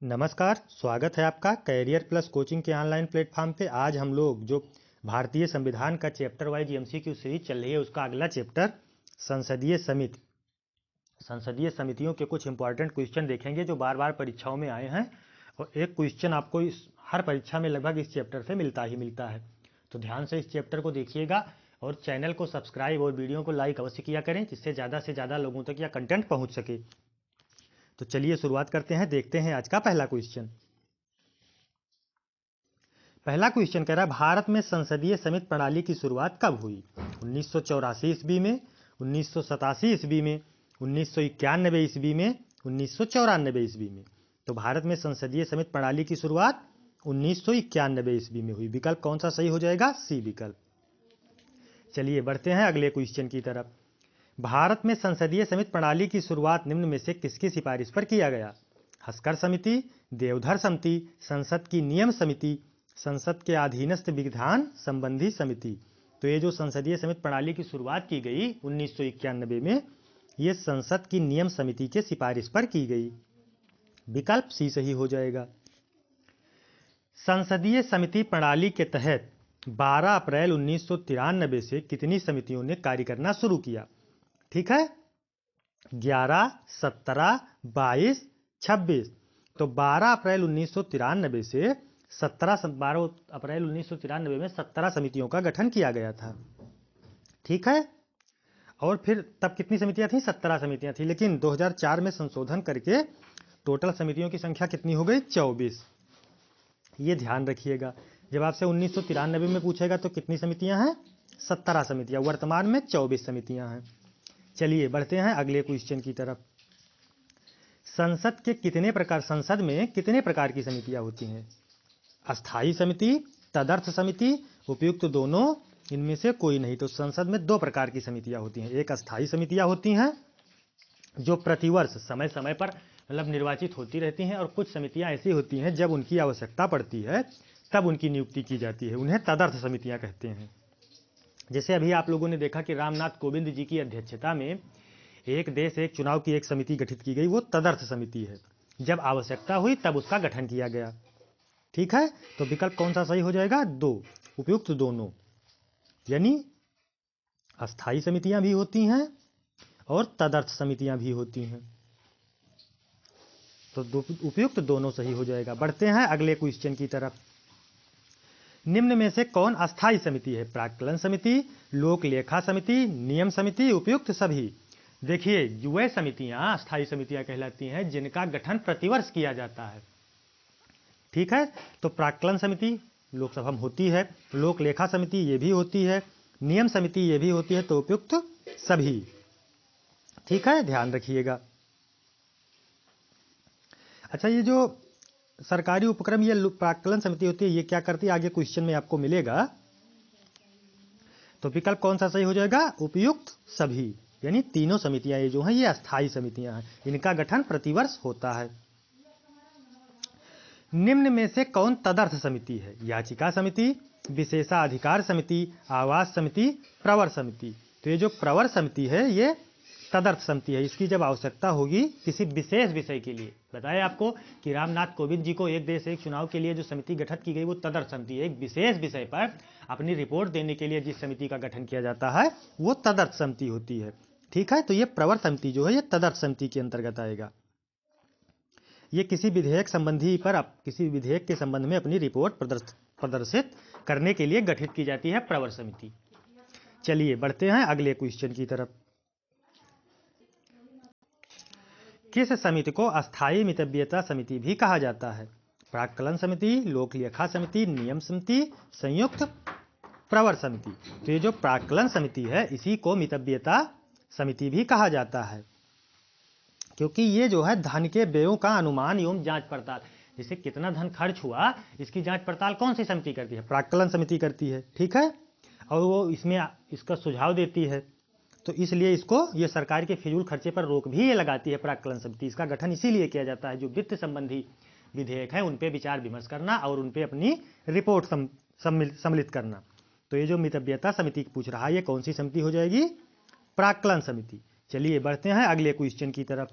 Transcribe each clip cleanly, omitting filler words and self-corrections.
नमस्कार, स्वागत है आपका कैरियर प्लस कोचिंग के ऑनलाइन प्लेटफॉर्म पे। आज हम लोग जो भारतीय संविधान का चैप्टर वाइज एमसीक्यू सीरीज चल रही है उसका अगला चैप्टर संसदीय समितियों के कुछ इंपॉर्टेंट क्वेश्चन देखेंगे जो बार बार परीक्षाओं में आए हैं। और एक क्वेश्चन आपको हर परीक्षा में लगभग इस चैप्टर से मिलता है। तो ध्यान से इस चैप्टर को देखिएगा और चैनल को सब्सक्राइब और वीडियो को लाइक अवश्य किया करें, जिससे ज़्यादा से ज़्यादा लोगों तक यह कंटेंट पहुँच सके। तो चलिए शुरुआत करते हैं। देखते हैं आज का पहला क्वेश्चन। पहला क्वेश्चन कह रहा है, भारत में संसदीय समिति प्रणाली की शुरुआत कब हुई? 1984 ईस्वी में, 1987 ईस्वी में, 1991 ईस्वी में, 1994 ईस्वी में। तो भारत में संसदीय समिति प्रणाली की शुरुआत 1991 ईस्वी में हुई। विकल्प कौन सा सही हो जाएगा? सी विकल्प। चलिए बढ़ते हैं अगले क्वेश्चन की तरफ। भारत में संसदीय समिति प्रणाली की शुरुआत निम्न में से किसकी सिफारिश पर किया गया? हस्कर समिति, देवधर समिति, संसद की नियम समिति, संसद के अधीनस्थ विधान संबंधी समिति। तो ये जो संसदीय समिति प्रणाली की शुरुआत की गई 1991 में, ये संसद की नियम समिति के सिफारिश पर की गई। विकल्प सी सही हो जाएगा। संसदीय समिति प्रणाली के तहत 12 अप्रैल 1993 से कितनी समितियों ने कार्य करना शुरू किया? ठीक है, 11, 17, 22, 26। तो 12 अप्रैल 1993 से 12 अप्रैल 1993 में 17 समितियों का गठन किया गया था। ठीक है, और फिर तब कितनी समितियां थी? 17 समितियां थी। लेकिन 2004 में संशोधन करके टोटल समितियों की संख्या कितनी हो गई? 24। ये ध्यान रखिएगा, जब आपसे 1993 में पूछेगा तो कितनी समितियां हैं? 17 समितियां। वर्तमान में 24 समितियां हैं। चलिए बढ़ते हैं अगले क्वेश्चन की तरफ। संसद में कितने प्रकार की समितियां होती हैं? अस्थाई समिति, तदर्थ समिति, उपयुक्त दोनों, इनमें से कोई नहीं। तो संसद में 2 प्रकार की समितियां होती हैं। एक अस्थाई समितियां होती हैं जो प्रतिवर्ष समय समय पर मतलब निर्वाचित होती रहती हैं, और कुछ समितियां ऐसी होती हैं जब उनकी आवश्यकता पड़ती है तब उनकी नियुक्ति की जाती है। उन्हें तदर्थ समितियां कहते हैं। जैसे अभी आप लोगों ने देखा कि रामनाथ कोविंद जी की अध्यक्षता में एक देश एक चुनाव की एक समिति गठित की गई, वो तदर्थ समिति है। जब आवश्यकता हुई तब उसका गठन किया गया। ठीक है, तो विकल्प कौन सा सही हो जाएगा? 2, उपयुक्त दोनों। यानी अस्थाई समितियां भी होती हैं और तदर्थ समितियां भी होती हैं। तो उपयुक्त दोनों सही हो जाएगा। बढ़ते हैं अगले क्वेश्चन की तरफ। निम्न में से कौन अस्थाई समिति है? प्राक्कलन समिति, लोक लेखा समिति, नियम समिति, उपयुक्त सभी। देखिए, वे समितियां अस्थाई समितियां कहलाती हैं जिनका गठन प्रतिवर्ष किया जाता है। ठीक है, तो प्राक्कलन समिति लोकसभा में होती है, लोक लेखा समिति ये भी होती है, नियम समिति ये भी होती है। तो उपयुक्त सभी। ठीक है, ध्यान रखिएगा। अच्छा, ये जो सरकारी उपक्रम ये प्राक्कलन समिति होती है, ये क्या करती है? आगे क्वेश्चन में आपको मिलेगा। तो विकल्प कौन सा सही हो जाएगा? उपयुक्त सभी। यानी तीनों समितियां ये जो हैं ये अस्थाई समितियां हैं, इनका गठन प्रतिवर्ष होता है। निम्न में से कौन तदर्थ समिति है? याचिका समिति, विशेषाधिकार समिति, आवास समिति, प्रवर समिति। तो ये जो प्रवर समिति है ये तदर्थ समिति है। इसकी जब आवश्यकता होगी किसी विशेष विषय के लिए, बताया आपको कि रामनाथ कोविंद जी को एक देश एक चुनाव के लिए जो समिति गठित की गई वो तदर्थ समिति है। एक विशेष विषय पर अपनी रिपोर्ट देने के लिए जिस समिति का गठन किया जाता है वो तदर्थ समिति होती है। ठीक है, तो ये प्रवर समिति जो है ये तदर्थ समिति के अंतर्गत आएगा। ये किसी विधेयक के संबंध में अपनी रिपोर्ट प्रदर्शित करने के लिए गठित की जाती है प्रवर समिति। चलिए बढ़ते हैं अगले क्वेश्चन की तरफ। किस समिति को अस्थायी मितव्ययता समिति भी कहा जाता है? प्राक्कलन समिति, लोक लेखा समिति, नियम समिति, संयुक्त प्रवर समिति। तो ये जो प्राक्कलन समिति है इसी को मितव्ययता समिति भी कहा जाता है, क्योंकि ये जो है धन के व्ययों का अनुमान एवं जांच पड़ताल, जैसे कितना धन खर्च हुआ इसकी जांच पड़ताल कौन सी समिति करती है? प्राक्कलन समिति करती है। ठीक है, और वो इसका सुझाव देती है। तो इसलिए इसको ये सरकार के फिजूल खर्चे पर रोक भी ये लगाती है प्राक्कलन समिति। इसका गठन इसीलिए किया जाता है जो वित्त संबंधी विधेयक है उन पे विचार विमर्श करना और उन पे अपनी रिपोर्ट सम्मिलित करना। तो ये जो मितव्ययता समिति पूछ रहा है ये कौन सी समिति हो जाएगी? प्राक्कलन समिति। चलिए बढ़ते हैं अगले क्वेश्चन की तरफ।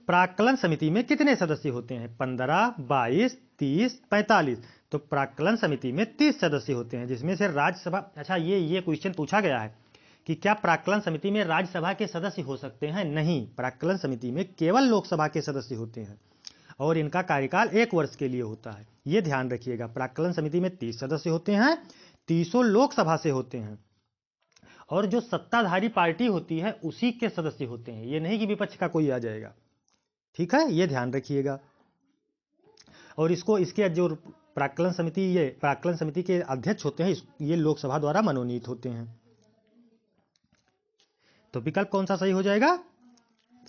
प्राक्कलन समिति में कितने सदस्य होते हैं? 15, 22, 30, 45। तो प्राक्कलन समिति में 30 सदस्य होते हैं, जिसमें से राज्यसभा। अच्छा, ये क्वेश्चन पूछा गया है कि क्या प्राक्कलन समिति में राज्यसभा के सदस्य हो सकते हैं? नहीं, प्राक्कलन समिति में केवल लोकसभा के सदस्य होते हैं और इनका कार्यकाल 1 वर्ष के लिए होता है। ये ध्यान रखिएगा, प्राक्कलन समिति में 30 सदस्य होते हैं, 30 लोकसभा से होते हैं और जो सत्ताधारी पार्टी होती है उसी के सदस्य होते हैं। ये नहीं कि विपक्ष का कोई आ जाएगा, ठीक है, ये ध्यान रखिएगा। और इसके जो प्राक्कलन समिति के अध्यक्ष होते हैं, ये लोकसभा द्वारा मनोनीत होते हैं। तो विकल्प कौन सा सही हो जाएगा?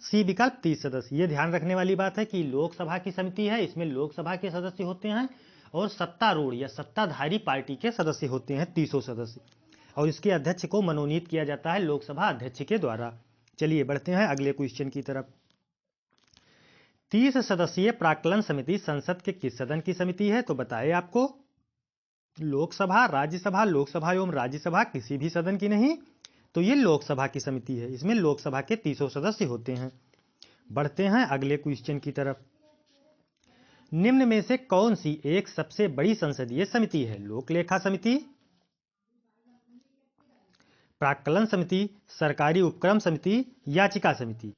सी विकल्प, 30 सदस्य। ये ध्यान रखने वाली बात है कि लोकसभा की समिति है, इसमें लोकसभा के सदस्य होते हैं और सत्तारूढ़ या सत्ताधारी पार्टी के सदस्य होते हैं 30 सदस्य, और इसके अध्यक्ष को मनोनीत किया जाता है लोकसभा अध्यक्ष के द्वारा। चलिए बढ़ते हैं अगले क्वेश्चन की तरफ। 30 सदस्यीय प्राक्कलन समिति संसद के किस सदन की समिति है? तो बताए आपको, लोकसभा, राज्यसभा, लोकसभा एवं राज्यसभा किसी भी सदन की नहीं, तो ये लोकसभा की समिति है। इसमें लोकसभा के 30 सदस्य होते हैं। बढ़ते हैं अगले क्वेश्चन की तरफ। निम्न में से कौन सी एक सबसे बड़ी संसदीय समिति है? लोक लेखा समिति, प्राक्कलन समिति, सरकारी उपक्रम समिति, याचिका समिति।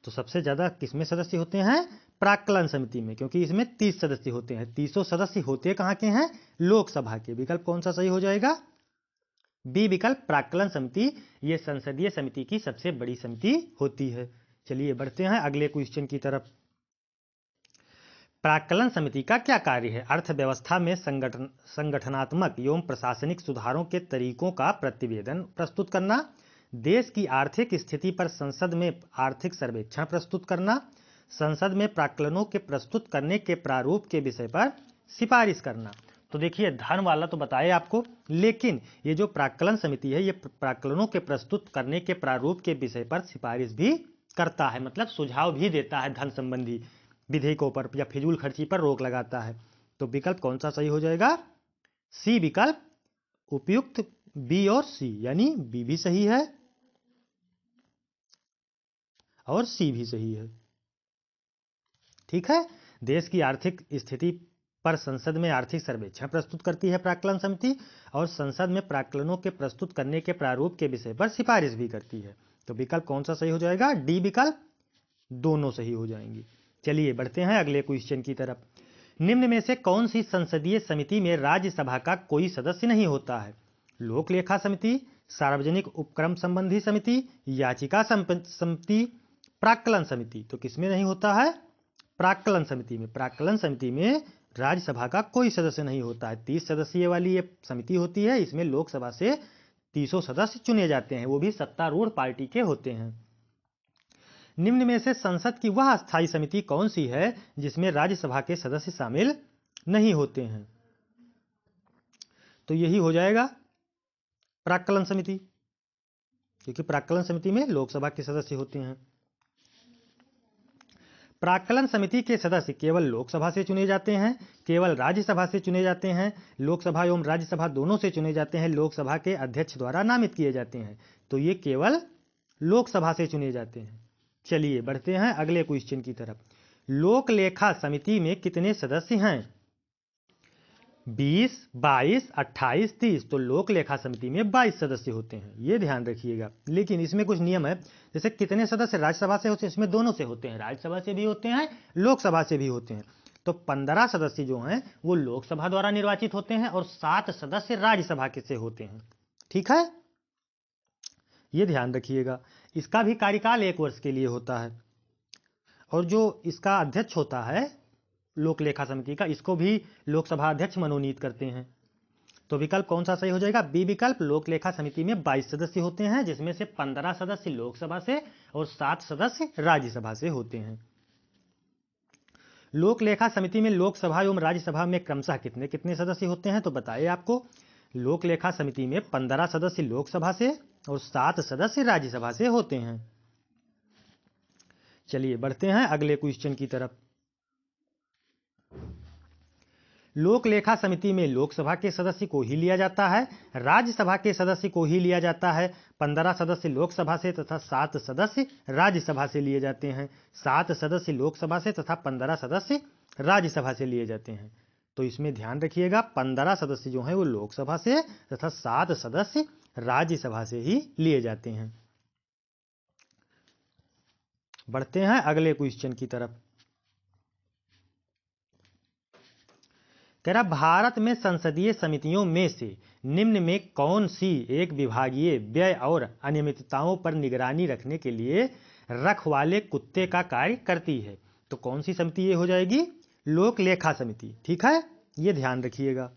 तो सबसे ज्यादा किसमें सदस्य होते हैं? प्राक्कलन समिति में, क्योंकि इसमें 30 सदस्य होते हैं। 30 सदस्य होते कहां के हैं? लोकसभा के। विकल्प कौन सा सही हो जाएगा? बी विकल्प, प्राक्कलन समिति ये संसदीय समिति की सबसे बड़ी समिति होती है। चलिए बढ़ते हैं अगले क्वेश्चन की तरफ। प्राक्कलन समिति का क्या कार्य है? अर्थव्यवस्था में संगठनात्मक एवं प्रशासनिक सुधारों के तरीकों का प्रतिवेदन प्रस्तुत करना, देश की आर्थिक स्थिति पर संसद में आर्थिक सर्वेक्षण प्रस्तुत करना, संसद में प्राक्कलनों के प्रस्तुत करने के प्रारूप के विषय पर सिफारिश करना। तो देखिए, धन वाला तो बताए आपको, लेकिन ये जो प्राक्कलन समिति है ये प्राक्कलनों के प्रस्तुत करने के प्रारूप के विषय पर सिफारिश भी करता है, मतलब सुझाव भी देता है धन संबंधी विधेयकों पर या फिजूल खर्ची पर रोक लगाता है। तो विकल्प कौन सा सही हो जाएगा? सी विकल्प, उपयुक्त बी और सी, यानी बी भी सही है और सी भी सही है, ठीक है। देश की आर्थिक स्थिति पर संसद में आर्थिक सर्वेक्षण प्रस्तुत करती है प्राक्कलन समिति और संसद में प्राक्कलनों के प्रस्तुत करने के प्रारूप के विषय पर सिफारिश भी करती है। तो विकल्प कौन सा सही हो जाएगा? डी विकल्प, दोनों सही हो जाएंगी। चलिए बढ़ते हैं अगले क्वेश्चन की तरफ। निम्न में से कौन सी संसदीय समिति में राज्यसभा का कोई सदस्य नहीं होता है? लोक लेखा समिति, सार्वजनिक उपक्रम संबंधी समिति, याचिका समिति, प्राक्कलन समिति। तो किसमें नहीं होता है? प्राक्कलन समिति में। प्राक्कलन समिति में राज्यसभा का कोई सदस्य नहीं होता है। 30 सदस्यीय वाली ये समिति होती है, इसमें लोकसभा से 30 सदस्य चुने जाते हैं, वो भी सत्तारूढ़ पार्टी के होते हैं। निम्न में से संसद की वह स्थायी समिति कौन सी है जिसमें राज्यसभा के सदस्य शामिल नहीं होते हैं? तो यही हो जाएगा प्राक्कलन समिति, क्योंकि प्राक्कलन समिति में लोकसभा के सदस्य होते हैं। प्राक्कलन समिति के सदस्य केवल लोकसभा से चुने जाते हैं, केवल राज्यसभा से चुने जाते हैं, लोकसभा एवं राज्यसभा दोनों से चुने जाते हैं, लोकसभा के अध्यक्ष द्वारा नामित किए जाते हैं। तो ये केवल लोकसभा से चुने जाते हैं। चलिए बढ़ते हैं अगले क्वेश्चन की तरफ। लोक लेखा समिति में कितने सदस्य हैं? 20, 22, 28, 30। तो लोक लेखा समिति में 22 सदस्य होते हैं, ये ध्यान रखिएगा। लेकिन इसमें कुछ नियम है, जैसे कितने सदस्य राज्यसभा से होते हैं, इसमें दोनों से होते हैं, राज्यसभा से भी होते हैं, लोकसभा से भी होते हैं। तो 15 सदस्य जो हैं वो लोकसभा द्वारा निर्वाचित होते हैं और 7 सदस्य राज्यसभा के से होते हैं, ठीक है, ये ध्यान रखिएगा। इसका भी कार्यकाल 1 वर्ष के लिए होता है और जो इसका अध्यक्ष होता है लोक लेखा समिति का, इसको भी लोकसभा अध्यक्ष मनोनीत करते हैं। तो विकल्प कौन सा सही हो जाएगा? बी विकल्प, लोक लेखा समिति में 22 सदस्य होते हैं, जिसमें से 15 सदस्य लोकसभा से और 7 सदस्य राज्यसभा से होते हैं। लोक लेखा समिति में लोकसभा एवं राज्यसभा में क्रमशः कितने कितने सदस्य होते हैं? तो बताइए आपको, लोक लेखा समिति में 15 सदस्य लोकसभा से और 7 सदस्य राज्यसभा से होते हैं। चलिए बढ़ते हैं अगले क्वेश्चन की तरफ। लोक लेखा समिति में लोकसभा के सदस्य को ही लिया जाता है, राज्यसभा के सदस्य को ही लिया जाता है। 15 सदस्य लोकसभा से तथा 7 सदस्य राज्यसभा से लिए जाते हैं। 7 सदस्य लोकसभा से तथा 15 सदस्य राज्यसभा से लिए जाते हैं। तो इसमें ध्यान रखिएगा, 15 सदस्य जो हैं वो लोकसभा से तथा 7 सदस्य राज्यसभा से ही लिए जाते हैं। बढ़ते हैं अगले क्वेश्चन की तरफ। कह रहा भारत में संसदीय समितियों में से निम्न में कौन सी एक विभागीय व्यय और अनियमितताओं पर निगरानी रखने के लिए रखवाले कुत्ते का कार्य करती है? तो कौन सी समिति ये हो जाएगी? लोक लेखा समिति। ठीक है, ये ध्यान रखिएगा।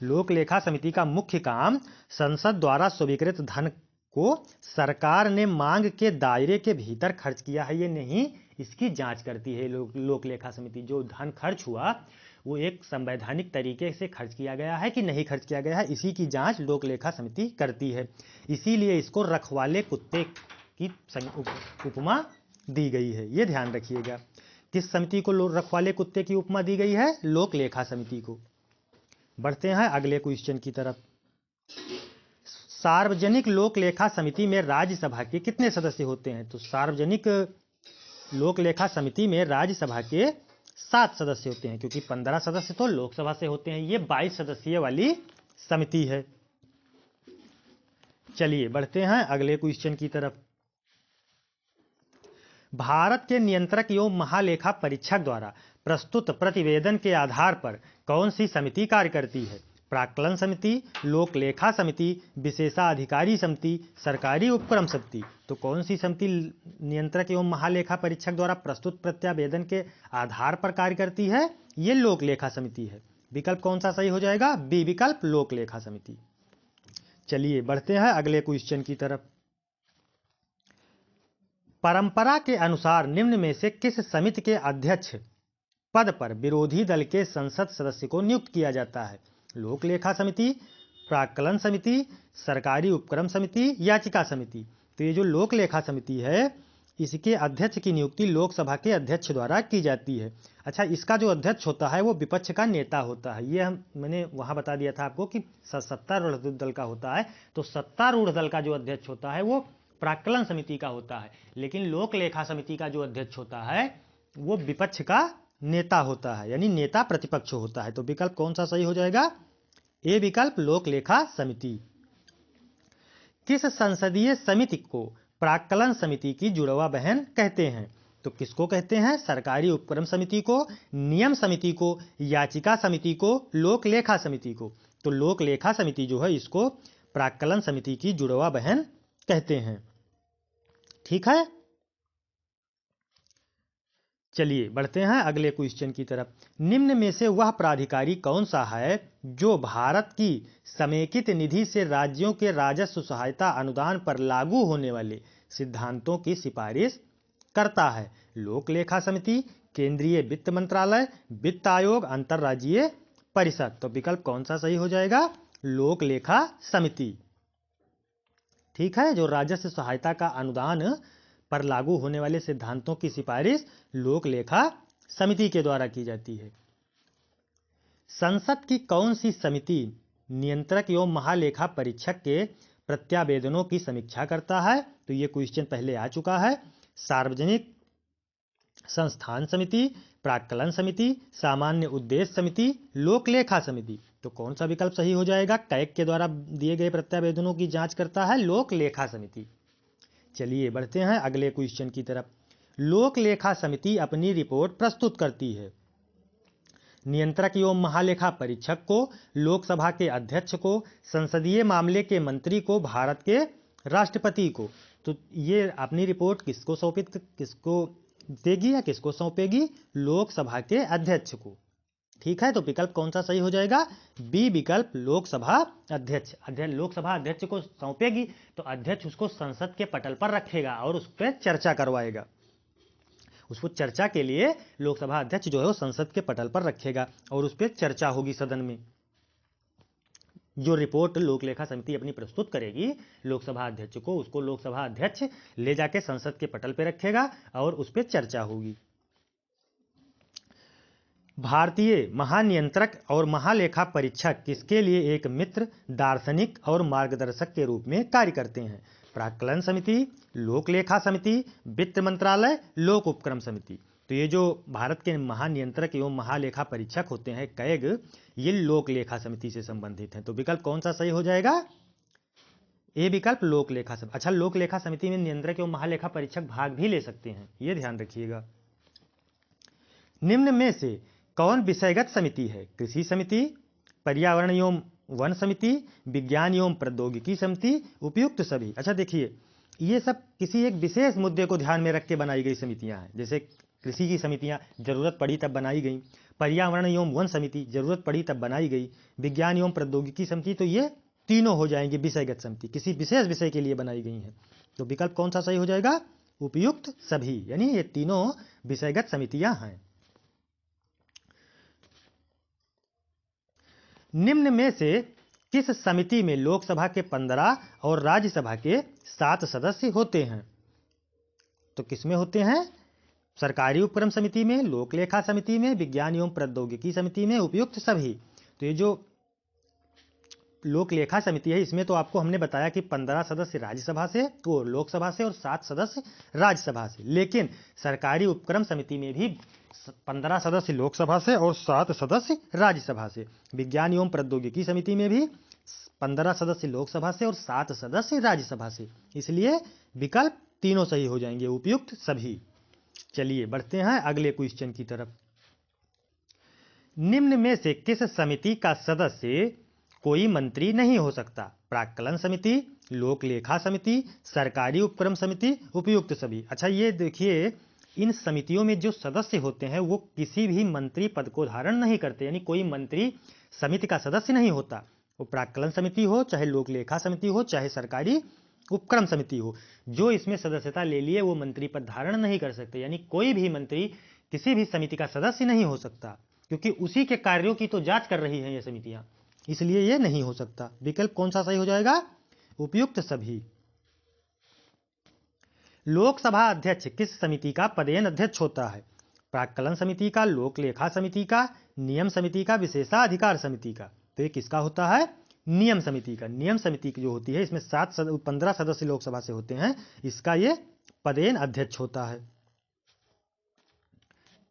लोक लेखा समिति का मुख्य काम संसद द्वारा स्वीकृत धन को सरकार ने मांग के दायरे के भीतर खर्च किया है या नहीं, इसकी जांच करती है। लोक लेखा समिति जो धन खर्च हुआ वो एक संवैधानिक तरीके से खर्च किया गया है कि नहीं खर्च किया गया है, इसी की जांच लोक लेखा समिति करती है। इसीलिए इसको रखवाले कुत्ते की उपमा दी गई है, ये ध्यान रखिएगा। किस समिति को रखवाले कुत्ते की उपमा दी गई है? लोक लेखा समिति को। बढ़ते हैं अगले क्वेश्चन की तरफ। सार्वजनिक लोक लेखा समिति में राज्यसभा के कितने सदस्य होते हैं? तो सार्वजनिक लोक लेखा समिति में राज्यसभा के 7 सदस्य होते हैं, क्योंकि 15 सदस्य तो लोकसभा से होते हैं। ये 22 सदस्यीय वाली समिति है। चलिए बढ़ते हैं अगले क्वेश्चन की तरफ। भारत के नियंत्रक एवं महालेखा परीक्षक द्वारा प्रस्तुत प्रतिवेदन के आधार पर कौन सी समिति कार्य करती है? प्राक्कलन समिति, लोक लेखा समिति, विशेषाधिकारी समिति, सरकारी उपक्रम समिति। तो कौन सी समिति नियंत्रक एवं महालेखा परीक्षक द्वारा प्रस्तुत प्रतिवेदन के आधार पर कार्य करती है? ये लोक लेखा समिति है। विकल्प कौन सा सही हो जाएगा? बी विकल्प, लोक लेखा समिति। चलिए बढ़ते हैं अगले क्वेश्चन की तरफ। परंपरा के अनुसार निम्न में से किस समिति के अध्यक्ष पद पर विरोधी दल के संसद सदस्य को नियुक्त किया जाता है? लोक लेखा समिति, प्राक्कलन समिति, सरकारी उपक्रम समिति, याचिका समिति। तो ये जो लोक लेखा समिति है इसके अध्यक्ष की नियुक्ति लोकसभा के अध्यक्ष द्वारा की जाती है। अच्छा, इसका जो अध्यक्ष होता है वो विपक्ष का नेता होता है। ये मैंने वहां बता दिया था आपको कि सत्तारूढ़ दल का होता है, तो सत्तारूढ़ दल का जो अध्यक्ष होता है वो प्राक्कलन समिति का होता है, लेकिन लोक लेखा समिति का जो अध्यक्ष होता है वो विपक्ष का नेता होता है, यानी नेता प्रतिपक्ष होता है। तो विकल्प कौन सा सही हो जाएगा? ए विकल्प, लोक लेखा समिति। किस संसदीय समिति को प्राक्कलन समिति की जुड़वा बहन कहते हैं? तो किसको कहते हैं? सरकारी उपक्रम समिति को, नियम समिति को, याचिका समिति को, लोक लेखा समिति को। तो लोक लेखा समिति जो है इसको प्राक्कलन समिति की जुड़वा बहन कहते हैं। ठीक है, चलिए बढ़ते हैं अगले क्वेश्चन की तरफ। निम्न में से वह प्राधिकारी कौन सा है जो भारत की समेकित निधि से राज्यों के राजस्व सहायता अनुदान पर लागू होने वाले सिद्धांतों की सिफारिश करता है? लोक लेखा समिति, केंद्रीय वित्त मंत्रालय, वित्त आयोग, अंतर्राज्यीय परिषद। तो विकल्प कौन सा सही हो जाएगा? लोक लेखा समिति। ठीक है, जो राजस्व सहायता का अनुदान पर लागू होने वाले सिद्धांतों की सिफारिश लोक लेखा समिति के द्वारा की जाती है। संसद की कौन सी समिति नियंत्रक एवं महालेखा परीक्षक के प्रत्यावेदनों की समीक्षा करता है? तो ये क्वेश्चन पहले आ चुका है। सार्वजनिक संस्थान समिति, प्राक्कलन समिति, सामान्य उद्देश्य समिति, लोक लेखा समिति। तो कौन सा विकल्प सही हो जाएगा? कैग के द्वारा दिए गए प्रत्यावेदनों की जांच करता है लोक लेखा समिति। चलिए बढ़ते हैं अगले क्वेश्चन की तरफ। लोक लेखा समिति अपनी रिपोर्ट प्रस्तुत करती है नियंत्रक एवं महालेखा परीक्षक को, लोकसभा के अध्यक्ष को, संसदीय मामले के मंत्री को, भारत के राष्ट्रपति को। तो ये अपनी रिपोर्ट किसको देगी या किसको सौंपेगी? लोकसभा के अध्यक्ष को। ठीक है, तो विकल्प कौन सा सही हो जाएगा? बी विकल्प, लोकसभा अध्यक्ष। लोकसभा अध्यक्ष को सौंपेगी तो अध्यक्ष उसको संसद के पटल पर रखेगा और उस पर चर्चा करवाएगा। उसको चर्चा के लिए लोकसभा अध्यक्ष जो है वो संसद के पटल पर रखेगा और उस पर चर्चा होगी सदन में। जो रिपोर्ट लोक लेखा समिति अपनी प्रस्तुत करेगी लोकसभा अध्यक्ष को, उसको लोकसभा अध्यक्ष ले जाके संसद के पटल पर रखेगा और उस पर चर्चा होगी। भारतीय महानियंत्रक और महालेखा परीक्षक किसके लिए एक मित्र, दार्शनिक और मार्गदर्शक के रूप में कार्य करते हैं? प्राक्कलन समिति, लोक लेखा समिति, वित्त मंत्रालय, लोक उपक्रम समिति। तो ये जो भारत के महानियंत्रक एवं महालेखा परीक्षक होते हैं कैग, ये लोक लेखा समिति से संबंधित हैं। तो विकल्प कौन सा सही हो जाएगा? ए विकल्प, लोक लेखा समिति। अच्छा, लोक लेखा समिति में नियंत्रक एवं महालेखा परीक्षक भाग भी ले सकते हैं, ये ध्यान रखिएगा। निम्न में से कौन विषयगत समिति है? कृषि समिति, पर्यावरण एवं वन समिति, विज्ञान एवं प्रौद्योगिकी समिति, उपयुक्त सभी। अच्छा देखिए, ये सब किसी एक विशेष मुद्दे को ध्यान में रख के बनाई गई समितियां हैं। जैसे कृषि की समितियां जरूरत पड़ी तब बनाई गई, पर्यावरण एवं वन समिति जरूरत पड़ी तब बनाई गई, विज्ञान एवं प्रौद्योगिकी समिति, तो ये तीनों हो जाएंगे विषयगत समिति, किसी विशेष विषय के लिए बनाई गई हैं। तो विकल्प कौन सा सही हो जाएगा? उपयुक्त सभी, यानी ये तीनों विषयगत समितियां हैं। निम्न में से किस समिति में लोकसभा के 15 और राज्यसभा के 7 सदस्य होते हैं? तो किसमें होते हैं? सरकारी उपक्रम समिति में, लोक लेखा समिति में, विज्ञान एवं प्रौद्योगिकी समिति में, उपयुक्त सभी। तो ये जो लोक लेखा समिति है, इसमें तो आपको हमने बताया कि 15 सदस्य राज्यसभा से, वो लोकसभा से, और 7 सदस्य राज्यसभा से। लेकिन सरकारी उपक्रम समिति में भी 15 सदस्य लोकसभा से और 7 सदस्य राज्यसभा से। विज्ञान एवं प्रौद्योगिकी समिति में भी 15 सदस्य लोकसभा से और 7 सदस्य राज्यसभा से। इसलिए विकल्प तीनों सही हो जाएंगे, उपयुक्त सभी। चलिए बढ़ते हैं अगले क्वेश्चन की तरफ। निम्न में से किस समिति का सदस्य कोई मंत्री नहीं हो सकता? प्राक्कलन समिति, लोक लेखा समिति, सरकारी उपक्रम समिति, उपयुक्त सभी। अच्छा ये देखिए, इन समितियों में जो सदस्य होते हैं वो किसी भी मंत्री पद को धारण नहीं करते, यानी कोई मंत्री समिति का सदस्य नहीं होता। वो प्राक्कलन समिति हो, चाहे लोक लेखा समिति हो, चाहे सरकारी उपक्रम समिति हो, जो इसमें सदस्यता ले लिए वो मंत्री पद धारण नहीं कर सकते। यानी कोई भी मंत्री किसी भी समिति का सदस्य नहीं हो सकता, क्योंकि उसी के कार्यों की तो जांच कर रही हैं ये समितियां, इसलिए ये नहीं हो सकता। विकल्प कौन सा सही हो जाएगा? उपयुक्त सभी। लोकसभा अध्यक्ष किस समिति का पदेन अध्यक्ष होता है? प्राक्कलन समिति का, लोक लेखा समिति का, नियम समिति का, विशेषाधिकार समिति का। तो ये किसका होता है? नियम समिति का। नियम समिति की जो होती है इसमें 15 सदस्य लोकसभा से होते हैं, इसका ये पदेन अध्यक्ष होता है।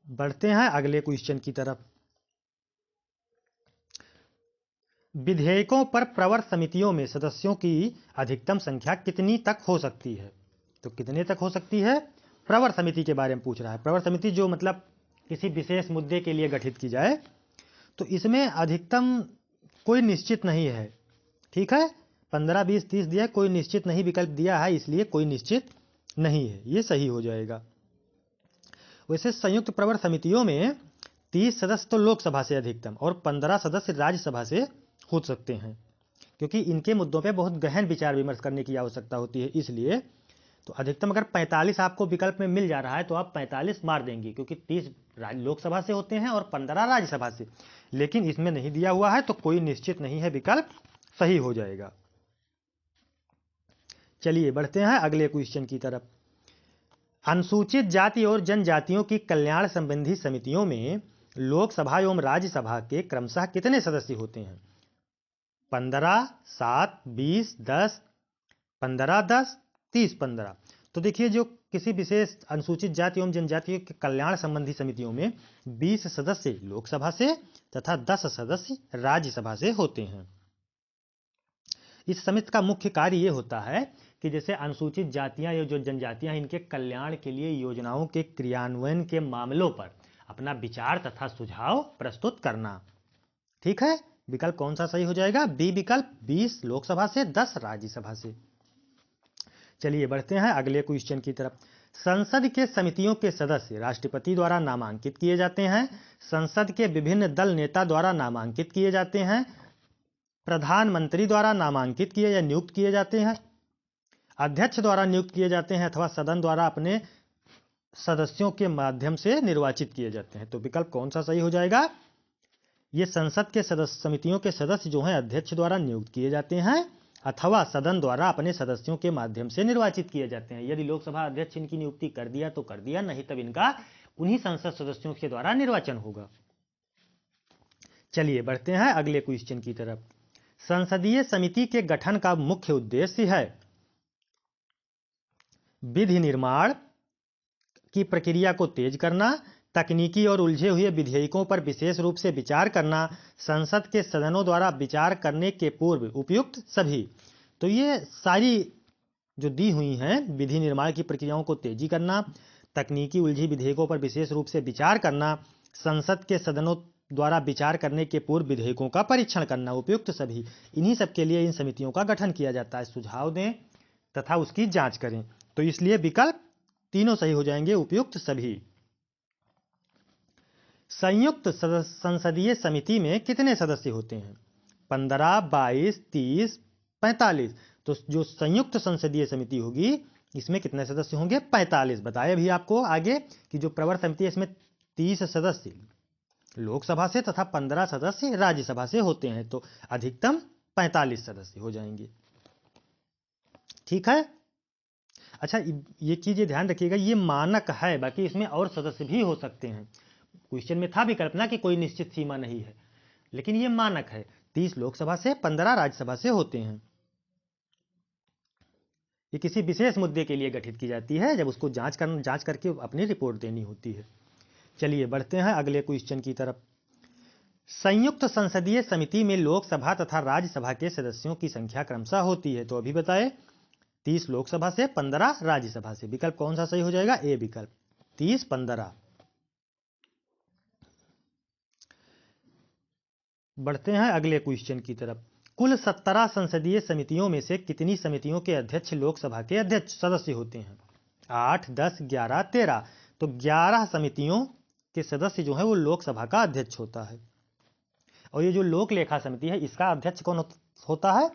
बढ़ते हैं अगले क्वेश्चन की तरफ। विधेयकों पर प्रवर समितियों में सदस्यों की अधिकतम संख्या कितनी तक हो सकती है? तो कितने तक हो सकती है? प्रवर समिति के बारे में पूछ रहा है। प्रवर समिति जो मतलब किसी विशेष मुद्दे के लिए गठित की जाए, तो इसमें अधिकतम कोई निश्चित नहीं है। ठीक है, 15, 20, 30 दिया, कोई निश्चित नहीं विकल्प दिया है, इसलिए कोई निश्चित नहीं है, ये सही हो जाएगा। वैसे संयुक्त प्रवर समितियों में 30 सदस्य तो लोकसभा से अधिकतम और 15 सदस्य राज्यसभा से हो सकते हैं, क्योंकि इनके मुद्दों पे बहुत गहन विचार विमर्श करने की आवश्यकता होती है। इसलिए तो अधिकतम अगर 45 आपको विकल्प में मिल जा रहा है तो आप 45 मार देंगे, क्योंकि 30 लोकसभा से होते हैं और 15 राज्यसभा से। लेकिन इसमें नहीं दिया हुआ है तो कोई निश्चित नहीं है, विकल्प सही हो जाएगा। चलिए बढ़ते हैं अगले क्वेश्चन की तरफ। अनुसूचित जाति और जनजातियों की कल्याण संबंधी समितियों में लोकसभा एवं राज्यसभा के क्रमशः कितने सदस्य होते हैं? 15, 7, 20, 10, 15, 10, 30, 15। तो देखिए, जो किसी विशेष अनुसूचित जाति एवं जनजातियों के कल्याण संबंधी समितियों में 20 सदस्य लोकसभा से तथा 10 सदस्य राज्यसभा से होते हैं। इस समिति का मुख्य कार्य ये होता है कि जैसे अनुसूचित जातियां या जो जनजातियां, इनके कल्याण के लिए योजनाओं के क्रियान्वयन के मामलों पर अपना विचार तथा सुझाव प्रस्तुत करना। ठीक है, विकल्प कौन सा सही हो जाएगा? बी विकल्प, 20 लोकसभा से, 10 राज्यसभा से। चलिए बढ़ते हैं अगले क्वेश्चन की तरफ। संसद के समितियों के सदस्य राष्ट्रपति द्वारा नामांकित किए जाते हैं, संसद के विभिन्न दल नेता द्वारा नामांकित किए जाते हैं, प्रधानमंत्री द्वारा नामांकित किए या नियुक्त किए जाते हैं, अध्यक्ष द्वारा नियुक्त किए जाते हैं, अथवा सदन द्वारा अपने सदस्यों के माध्यम से निर्वाचित किए जाते हैं। तो विकल्प कौन सा सही हो जाएगा? ये संसद के समितियों के सदस्य जो हैं अध्यक्ष द्वारा नियुक्त किए जाते हैं अथवा सदन द्वारा अपने सदस्यों के माध्यम से निर्वाचित किए जाते हैं। यदि लोकसभा अध्यक्ष इनकी नियुक्ति कर दिया तो कर दिया, नहीं तब इनका उन्हीं संसद सदस्यों के द्वारा निर्वाचन होगा। चलिए बढ़ते हैं अगले क्वेश्चन की तरफ। संसदीय समिति के गठन का मुख्य उद्देश्य है विधि निर्माण की प्रक्रिया को तेज करना, तकनीकी और उलझे हुए विधेयकों पर विशेष रूप से विचार करना, संसद के सदनों द्वारा विचार करने के पूर्व उपयुक्त सभी। तो ये सारी जो दी हुई हैं, विधि निर्माण की प्रक्रियाओं को तेजी करना, तकनीकी उलझी विधेयकों पर विशेष रूप से विचार करना, संसद के सदनों द्वारा विचार करने के पूर्व विधेयकों का परीक्षण करना, उपयुक्त सभी, इन्हीं सब के लिए इन समितियों का गठन किया जाता है। सुझाव दें तथा उसकी जांच करें। तो इसलिए विकल्प तीनों सही हो जाएंगे, उपयुक्त सभी। संयुक्त संसदीय समिति में कितने सदस्य होते हैं? 15, 22, 30, 45। तो जो संयुक्त संसदीय समिति होगी इसमें कितने सदस्य होंगे? 45। बताया अभी आपको आगे कि जो प्रवर समिति है इसमें 30 सदस्य लोकसभा से तथा 15 सदस्य राज्यसभा से होते हैं, तो अधिकतम 45 सदस्य हो जाएंगे। ठीक है। अच्छा, ये चीज ध्यान रखिएगा, ये मानक है, बाकी इसमें और सदस्य भी हो सकते हैं। क्वेश्चन में था विकल्प ना कि कोई निश्चित सीमा नहीं है, लेकिन ये मानक है। 30 लोकसभा से, 15 राज्यसभा से होते हैं। ये किसी विशेष मुद्दे के लिए गठित की जाती है, जब उसको जांच करके अपनी रिपोर्ट देनी होती है। चलिए बढ़ते हैं अगले क्वेश्चन की तरफ। संयुक्त संसदीय समिति में लोकसभा तथा राज्यसभा के सदस्यों की संख्या क्रमशः होती है। तो अभी बताए 30 लोकसभा से, 15 राज्यसभा से। विकल्प कौन सा सही हो जाएगा? ए विकल्प, 30, 15। बढ़ते हैं अगले क्वेश्चन की तरफ। कुल 17 संसदीय समितियों में से कितनी समितियों के अध्यक्ष लोकसभा के अध्यक्ष सदस्य होते हैं? 8, 10, 11, 13। तो 11 समितियों के सदस्य जो है वो लोकसभा का अध्यक्ष होता है। और ये जो लोक लेखा समिति है इसका अध्यक्ष कौन होता है?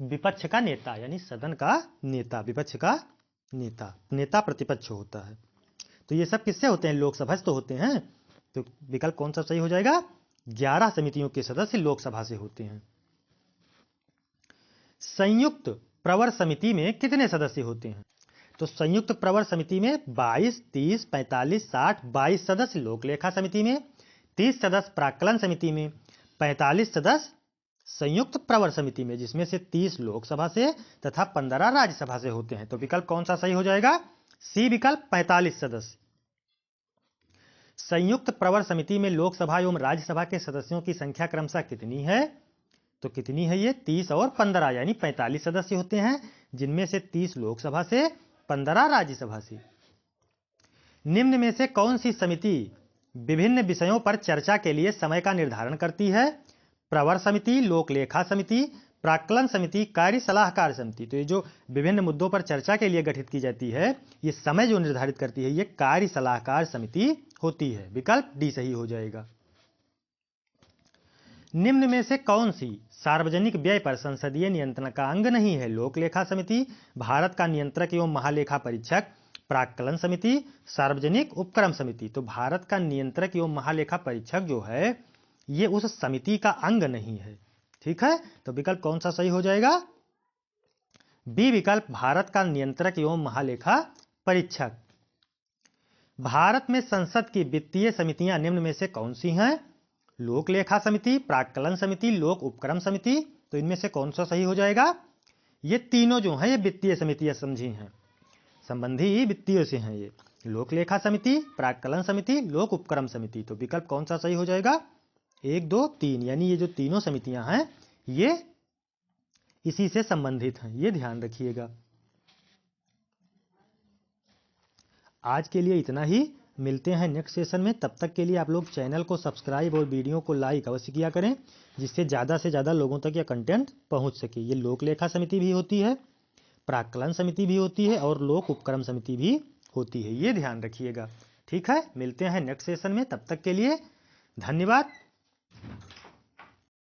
विपक्ष का नेता, यानी सदन का नेता, विपक्ष का नेता, नेता प्रतिपक्ष होता है। तो ये सब किससे होते हैं? लोकसभा से तो होते हैं। तो विकल्प कौन सा सही हो जाएगा? 11 समितियों के सदस्य लोकसभा से होते हैं। संयुक्त प्रवर समिति में कितने सदस्य होते हैं? तो संयुक्त प्रवर समिति में 22, 30, 45, 60, 22 सदस्य लोक लेखा समिति में, 30 सदस्य प्राक्कलन समिति में, 45 सदस्य संयुक्त प्रवर समिति में, जिसमें से 30 लोकसभा से तथा 15 राज्यसभा से होते हैं। तो विकल्प कौन सा सही हो जाएगा? सी विकल्प, 45 सदस्य। संयुक्त प्रवर समिति में लोकसभा एवं राज्यसभा के सदस्यों की संख्या क्रमशः कितनी है? तो कितनी है ये? 30 और 15, यानी 45 सदस्य होते हैं, जिनमें से 30 लोकसभा से, 15 राज्यसभा से। निम्न में से कौन सी समिति विभिन्न विषयों पर चर्चा के लिए समय का निर्धारण करती है? प्रवर समिति, लोक लेखा समिति, प्राक्कलन समिति, कार्य सलाहकार समिति। तो ये जो विभिन्न मुद्दों पर चर्चा के लिए गठित की जाती है, ये समय जो निर्धारित करती है ये कार्य सलाहकार समिति होती है। विकल्प डी सही हो जाएगा। निम्न में से कौन सी सार्वजनिक व्यय पर संसदीय नियंत्रण का अंग नहीं है? लोक लेखा समिति, भारत का नियंत्रक एवं महालेखा परीक्षक, प्राक्कलन समिति, सार्वजनिक उपक्रम समिति। तो भारत का नियंत्रक एवं महालेखा परीक्षक जो है ये उस समिति का अंग नहीं है। ठीक है। तो विकल्प कौन सा सही हो जाएगा? बी विकल्प, भारत का नियंत्रक एवं महालेखा परीक्षक। भारत में संसद की वित्तीय समितियां निम्न में से कौन सी हैं? लोक लेखा समिति, प्राक्कलन समिति, लोक उपक्रम समिति। तो इनमें से कौन सा सही हो जाएगा? ये तीनों जो हैं ये वित्तीय समितियां समझी हैं, संबंधी वित्तीय से हैं ये। लोक लेखा समिति, प्राक्कलन समिति, लोक उपक्रम समिति। तो विकल्प कौन सा सही हो जाएगा? 1, 2, 3, यानी ये जो तीनों समितियां हैं ये इसी से संबंधित हैं, ये ध्यान रखिएगा। आज के लिए इतना ही, मिलते हैं नेक्स्ट सेशन में। तब तक के लिए आप लोग चैनल को सब्सक्राइब और वीडियो को लाइक अवश्य किया करें, जिससे ज़्यादा से ज़्यादा लोगों तक यह कंटेंट पहुंच सके। ये लोक लेखा समिति भी होती है, प्राक्कलन समिति भी होती है और लोक उपक्रम समिति भी होती है, ये ध्यान रखिएगा। ठीक है, मिलते हैं नेक्स्ट सेशन में। तब तक के लिए धन्यवाद।